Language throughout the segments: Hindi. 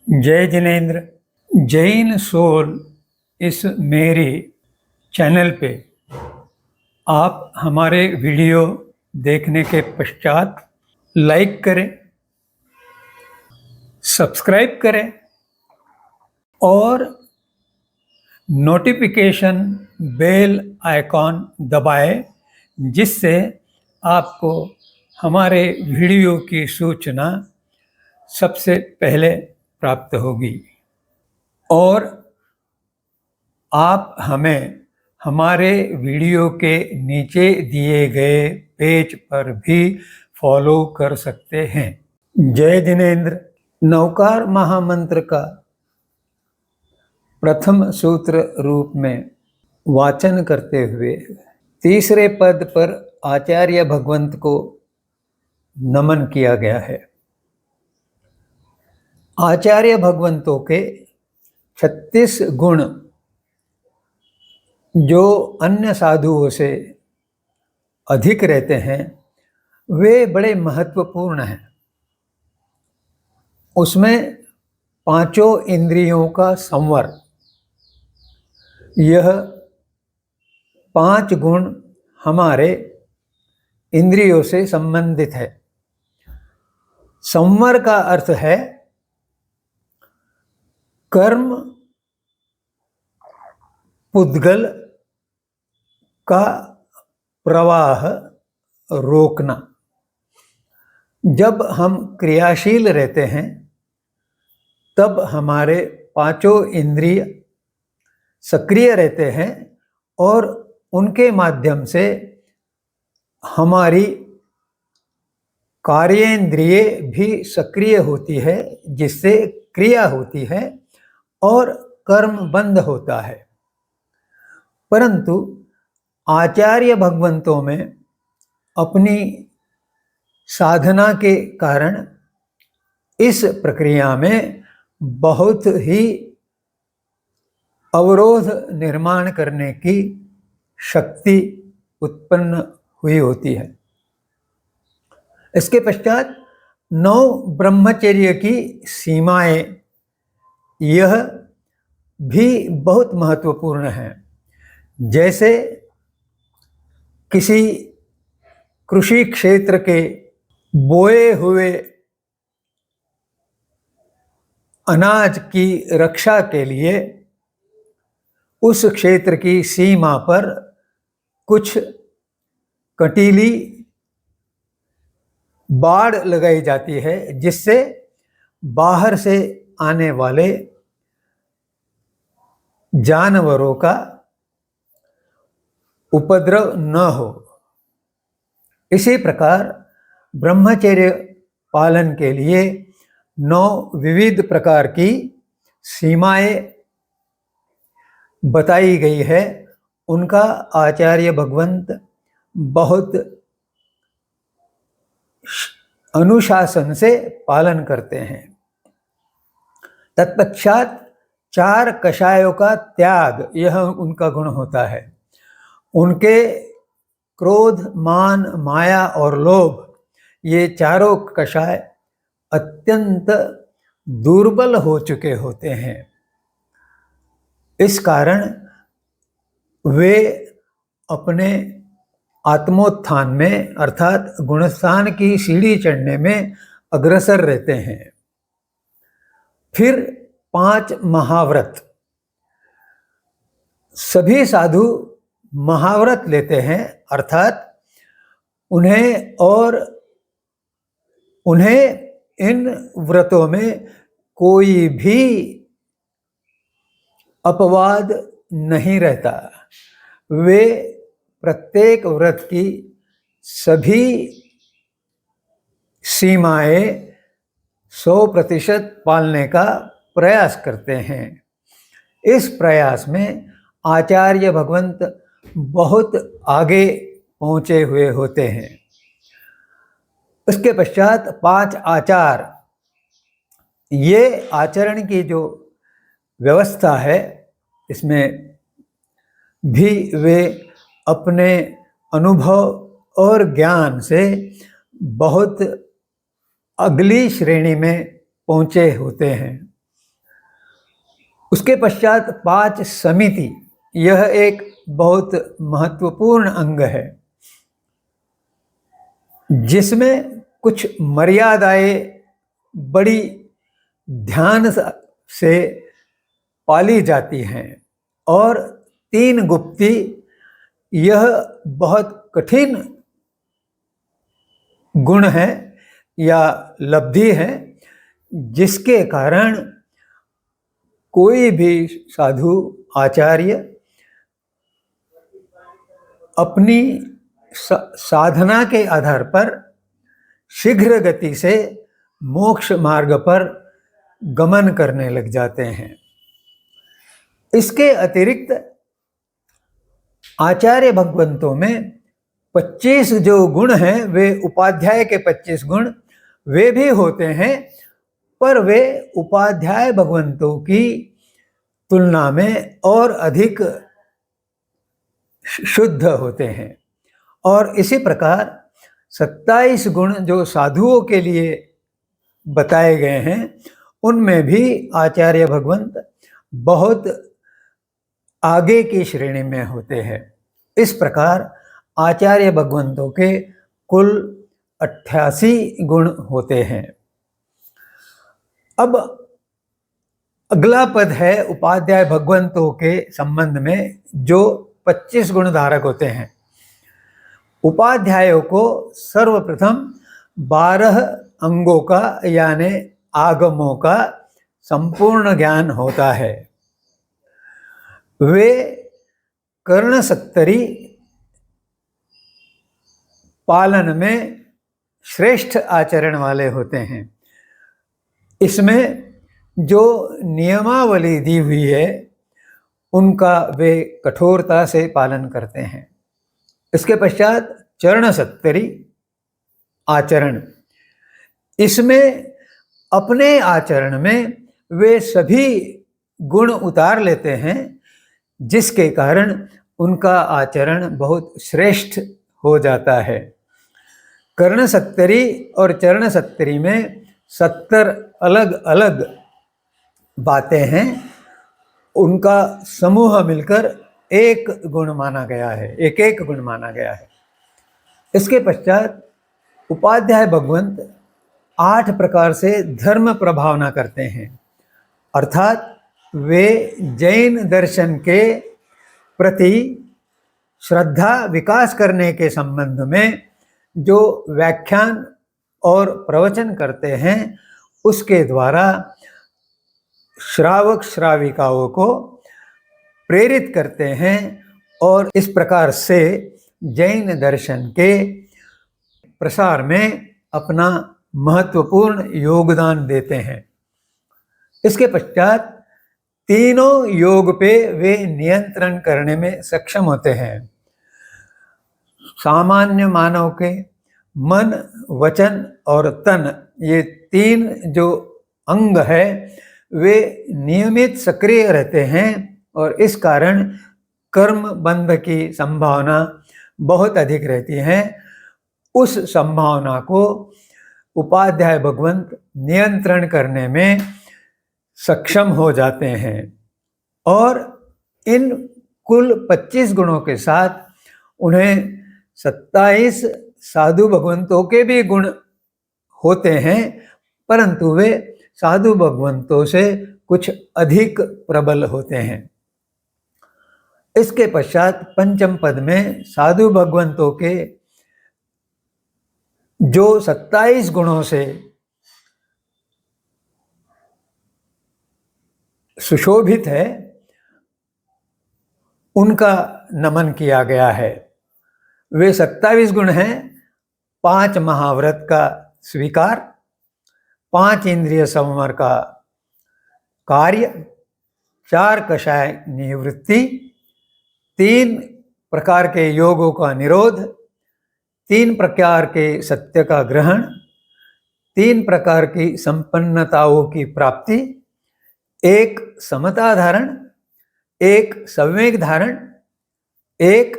जय जिनेन्द्र। जैन सोल इस मेरी चैनल पे आप हमारे वीडियो देखने के पश्चात लाइक करें, सब्सक्राइब करें और नोटिफिकेशन बेल आइकॉन दबाएं, जिससे आपको हमारे वीडियो की सूचना सबसे पहले प्राप्त होगी। और आप हमें हमारे वीडियो के नीचे दिए गए पेज पर भी फॉलो कर सकते हैं। जय जिनेन्द्र। नवकार महामंत्र का प्रथम सूत्र रूप में वाचन करते हुए तीसरे पद पर आचार्य भगवंत को नमन किया गया है। आचार्य भगवंतों के 36 गुण जो अन्य साधुओं से अधिक रहते हैं, वे बड़े महत्वपूर्ण हैं। उसमें पांचों इंद्रियों का संवर, यह 5 गुण हमारे इंद्रियों से संबंधित है। संवर का अर्थ है कर्म पुद्गल का प्रवाह रोकना। जब हम क्रियाशील रहते हैं तब हमारे पांचों इंद्रिय सक्रिय रहते हैं और उनके माध्यम से हमारी कार्યેंद्रिय भी सक्रिय होती है, जिससे क्रिया होती है और कर्म बंद होता है। परंतु आचार्य भगवंतों में अपनी साधना के कारण इस प्रक्रिया में बहुत ही अवरोध निर्माण करने की शक्ति उत्पन्न हुई होती है। इसके पश्चात 9 ब्रह्मचर्य की सीमाएं, यह भी बहुत महत्वपूर्ण है। जैसे किसी कृषि क्षेत्र के बोए हुए अनाज की रक्षा के लिए उस क्षेत्र की सीमा पर कुछ कटीली बाड़ लगाई जाती है, जिससे बाहर से आने वाले जानवरों का उपद्रव न हो। इसी प्रकार ब्रह्मचर्य पालन के लिए 9 विविध प्रकार की सीमाएं बताई गई है। उनका आचार्य भगवंत बहुत अनुशासन से पालन करते हैं। तत्पश्चात 4 कषायों का त्याग, यह उनका गुण होता है। उनके क्रोध, मान, माया और लोभ, ये चारों कषाय अत्यंत दुर्बल हो चुके होते हैं। इस कारण वे अपने आत्मोत्थान में अर्थात गुणस्थान की सीढ़ी चढ़ने में अग्रसर रहते हैं। फिर 5 महाव्रत, सभी साधु महाव्रत लेते हैं, अर्थात उन्हें इन व्रतों में कोई भी अपवाद नहीं रहता। वे प्रत्येक व्रत की सभी सीमाएं 100% पालने का प्रयास करते हैं। इस प्रयास में आचार्य भगवंत बहुत आगे पहुंचे हुए होते हैं। उसके पश्चात 5 आचार, ये आचरण की जो व्यवस्था है, इसमें भी वे अपने अनुभव और ज्ञान से बहुत अगली श्रेणी में पहुंचे होते हैं। उसके पश्चात पांच समिति, यह एक बहुत महत्वपूर्ण अंग है जिसमें कुछ मर्यादाएं बड़ी ध्यान से पाली जाती हैं, और तीन गुप्ती, यह बहुत कठिन गुण है या लब्धि है जिसके कारण कोई भी साधु आचार्य अपनी साधना के आधार पर शीघ्र गति से मोक्ष मार्ग पर गमन करने लग जाते हैं। इसके अतिरिक्त आचार्य भगवंतों में 25 जो गुण हैं, वे उपाध्याय के 25 गुण वे भी होते हैं, पर वे उपाध्याय भगवंतों की तुलना में और अधिक शुद्ध होते हैं। और इसी प्रकार 27 गुण जो साधुओं के लिए बताए गए हैं, उनमें भी आचार्य भगवंत बहुत आगे की श्रेणी में होते हैं। इस प्रकार आचार्य भगवंतों के कुल 88 गुण होते हैं। अब अगला पद है उपाध्याय भगवंतों के संबंध में, जो 25 गुण धारक होते हैं। उपाध्यायों को सर्वप्रथम 12 अंगों का यानी आगमों का संपूर्ण ज्ञान होता है। वे कर्णसत्तरी पालन में श्रेष्ठ आचरण वाले होते हैं। इसमें जो नियमावली दी हुई है उनका वे कठोरता से पालन करते हैं। इसके पश्चात चरणसत्तरी आचरण, इसमें अपने आचरण में वे सभी गुण उतार लेते हैं जिसके कारण उनका आचरण बहुत श्रेष्ठ हो जाता है। कर्णसत्तरी और चरणसत्तरी में 70 अलग अलग बातें हैं, उनका समूह मिलकर एक गुण माना गया है, एक एक गुण माना गया है। इसके पश्चात उपाध्याय भगवंत 8 प्रकार से धर्म प्रभावना करते हैं, अर्थात वे जैन दर्शन के प्रति श्रद्धा विकास करने के संबंध में जो व्याख्यान और प्रवचन करते हैं, उसके द्वारा श्रावक श्राविकाओं को प्रेरित करते हैं और इस प्रकार से जैन दर्शन के प्रसार में अपना महत्वपूर्ण योगदान देते हैं। इसके पश्चात तीनों योग पे वे नियंत्रण करने में सक्षम होते हैं। सामान्य मानव के मन, वचन और तन, ये 3 जो अंग है वे नियमित सक्रिय रहते हैं और इस कारण कर्म बंध की संभावना बहुत अधिक रहती है। उस संभावना को उपाध्याय भगवंत नियंत्रण करने में सक्षम हो जाते हैं और इन कुल 25 गुणों के साथ उन्हें 27 साधु भगवंतों के भी गुण होते हैं, परंतु वे साधु भगवंतों से कुछ अधिक प्रबल होते हैं। इसके पश्चात पंचम पद में साधु भगवंतों के जो 27 गुणों से सुशोभित है उनका नमन किया गया है। वे 27 गुण हैं: 5 महाव्रत का स्वीकार, 5 इंद्रिय संवर का कार्य, 4 कषाय निवृत्ति, 3 प्रकार के योगों का निरोध, 3 प्रकार के सत्य का ग्रहण, 3 प्रकार की संपन्नताओं की प्राप्ति, 1 समता धारण, 1 संवेग धारण, 1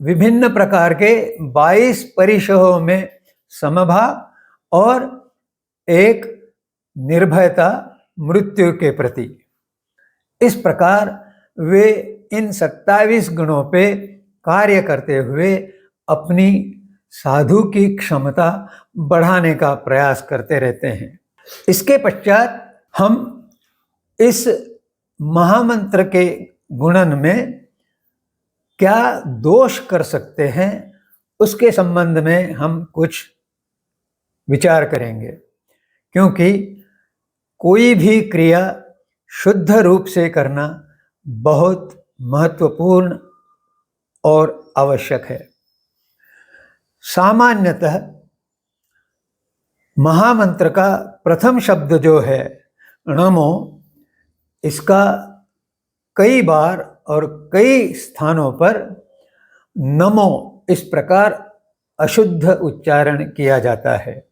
विभिन्न प्रकार के 22 परिशहों में समभाव और 1 निर्भयता मृत्यु के प्रति। इस प्रकार वे इन 27 गुणों पे कार्य करते हुए अपनी साधु की क्षमता बढ़ाने का प्रयास करते रहते हैं। इसके पश्चात हम इस महामंत्र के गुणन में क्या दोष कर सकते हैं उसके संबंध में हम कुछ विचार करेंगे, क्योंकि कोई भी क्रिया शुद्ध रूप से करना बहुत महत्वपूर्ण और आवश्यक है। सामान्यतः महामंत्र का प्रथम शब्द जो है नमो, इसका कई बार और कई स्थानों पर नमो इस प्रकार अशुद्ध उच्चारण किया जाता है,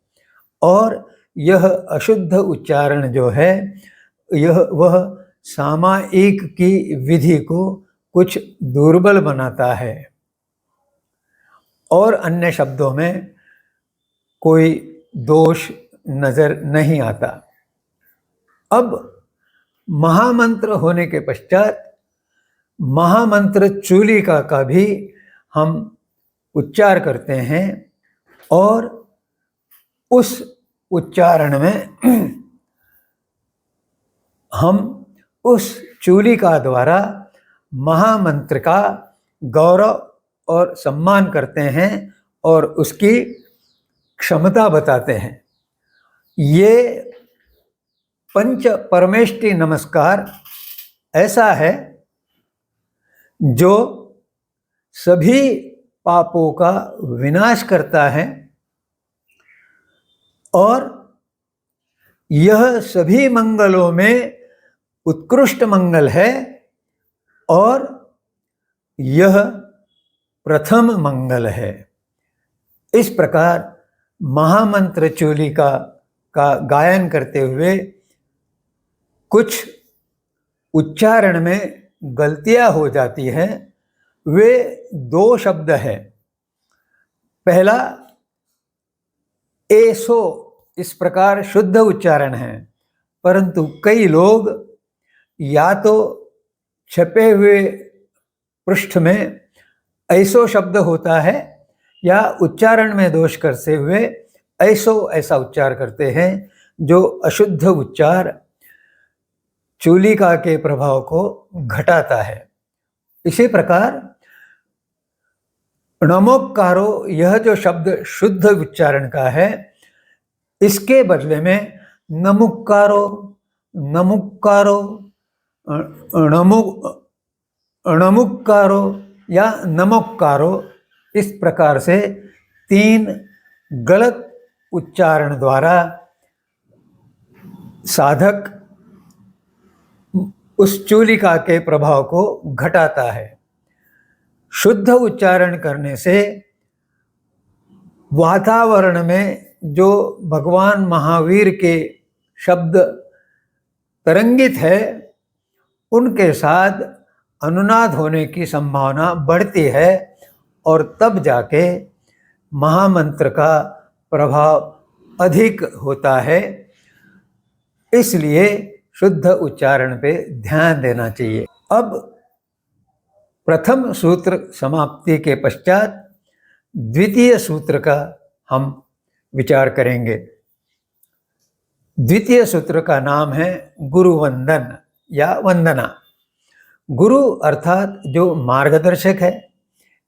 और यह अशुद्ध उच्चारण जो है वह सामायिक की विधि को कुछ दुर्बल बनाता है और अन्य शब्दों में कोई दोष नजर नहीं आता। अब महामंत्र होने के पश्चात महामंत्र चूलिका का भी हम उच्चार करते हैं, और उस उच्चारण में हम उस चूलिका द्वारा महामंत्र का गौरव और सम्मान करते हैं और उसकी क्षमता बताते हैं। ये पंच परमेष्टि नमस्कार ऐसा है जो सभी पापों का विनाश करता है, और यह सभी मंगलों में उत्कृष्ट मंगल है, और यह प्रथम मंगल है। इस प्रकार महामंत्र चूलिका का गायन करते हुए कुछ उच्चारण में गलतियां हो जाती हैं। वे दो शब्द हैं। पहला एसो, इस प्रकार शुद्ध उच्चारण है, परंतु कई लोग या तो छपे हुए पृष्ठ में ऐसो शब्द होता है या उच्चारण में दोष करते हुए ऐसो ऐसा उच्चार करते हैं, जो अशुद्ध उच्चार चूलिका के प्रभाव को घटाता है। इसी प्रकार नमोक्कारो, यह जो शब्द शुद्ध उच्चारण का है, इसके बदले में नमुक्कारो, नमुक्कारो, नमुक्कारो या नमोक्कारो, इस प्रकार से 3 गलत उच्चारण द्वारा साधक उस चूलिका के प्रभाव को घटाता है। शुद्ध उच्चारण करने से वातावरण में जो भगवान महावीर के शब्द तरंगित है, उनके साथ अनुनाद होने की संभावना बढ़ती है, और तब जाके महामंत्र का प्रभाव अधिक होता है। इसलिए शुद्ध उच्चारण पे ध्यान देना चाहिए। अब प्रथम सूत्र समाप्ति के पश्चात द्वितीय सूत्र का हम विचार करेंगे। द्वितीय सूत्र का नाम है गुरुवंदन या वंदना। गुरु अर्थात जो मार्गदर्शक है,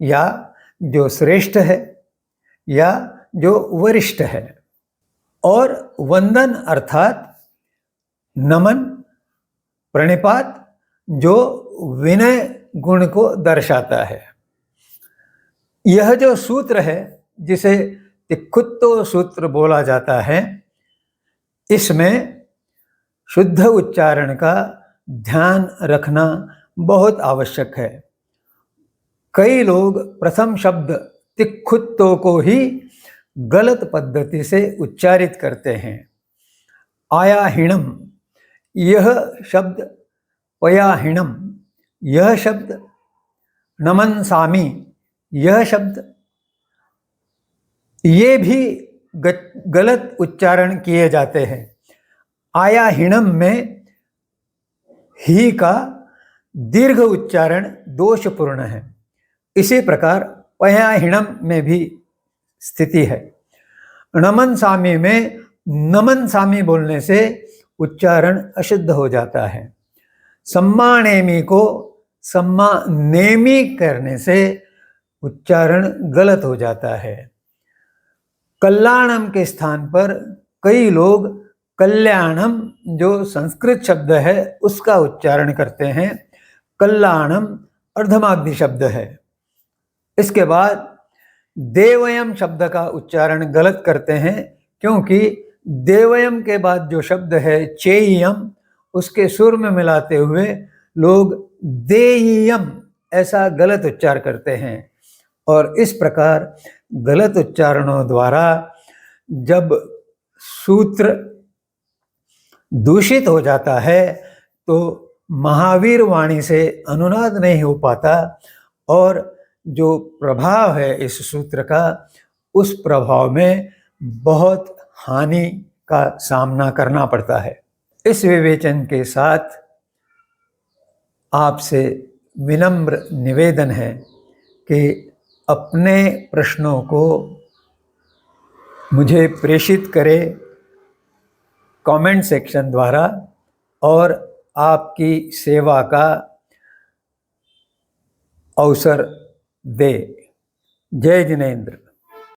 या जो श्रेष्ठ है, या जो वरिष्ठ है, और वंदन अर्थात नमन, प्रणिपात, जो विनय गुण को दर्शाता है। यह जो सूत्र है, जिसे तिक्खुत्तो सूत्र बोला जाता है, इसमें शुद्ध उच्चारण का ध्यान रखना बहुत आवश्यक है। कई लोग प्रथम शब्द तिक्खुत्तो को ही गलत पद्धति से उच्चारित करते हैं। आयाहिणम, यह शब्द पयाहिणम, यह शब्द नमनसामि, यह शब्द, ये भी गलत उच्चारण किए जाते हैं। आयाहिणम में ही का दीर्घ उच्चारण दोषपूर्ण है। इसी प्रकार पयाहिणम में भी स्थिति है। नमन सामी में नमन सामी बोलने से उच्चारण अशुद्ध हो जाता है। सम्मानेमी को सम्मानेमी करने से उच्चारण गलत हो जाता है। कल्याणम के स्थान पर कई लोग कल्याणम जो संस्कृत शब्द है उसका उच्चारण करते हैं। कल्याणम अर्धमागधी शब्द है। इसके बाद देवयम शब्द का उच्चारण गलत करते हैं, क्योंकि देवयम के बाद जो शब्द है चेयम, उसके सुर में मिलाते हुए लोग देयम ऐसा गलत उच्चार करते हैं। और इस प्रकार गलत उच्चारणों द्वारा जब सूत्र दूषित हो जाता है तो महावीर वाणी से अनुनाद नहीं हो पाता और जो प्रभाव है इस सूत्र का, उस प्रभाव में बहुत हानि का सामना करना पड़ता है। इस विवेचन के साथ आपसे विनम्र निवेदन है कि अपने प्रश्नों को मुझे प्रेषित करें कमेंट सेक्शन द्वारा और आपकी सेवा का अवसर दे। जय जिनेंद्र।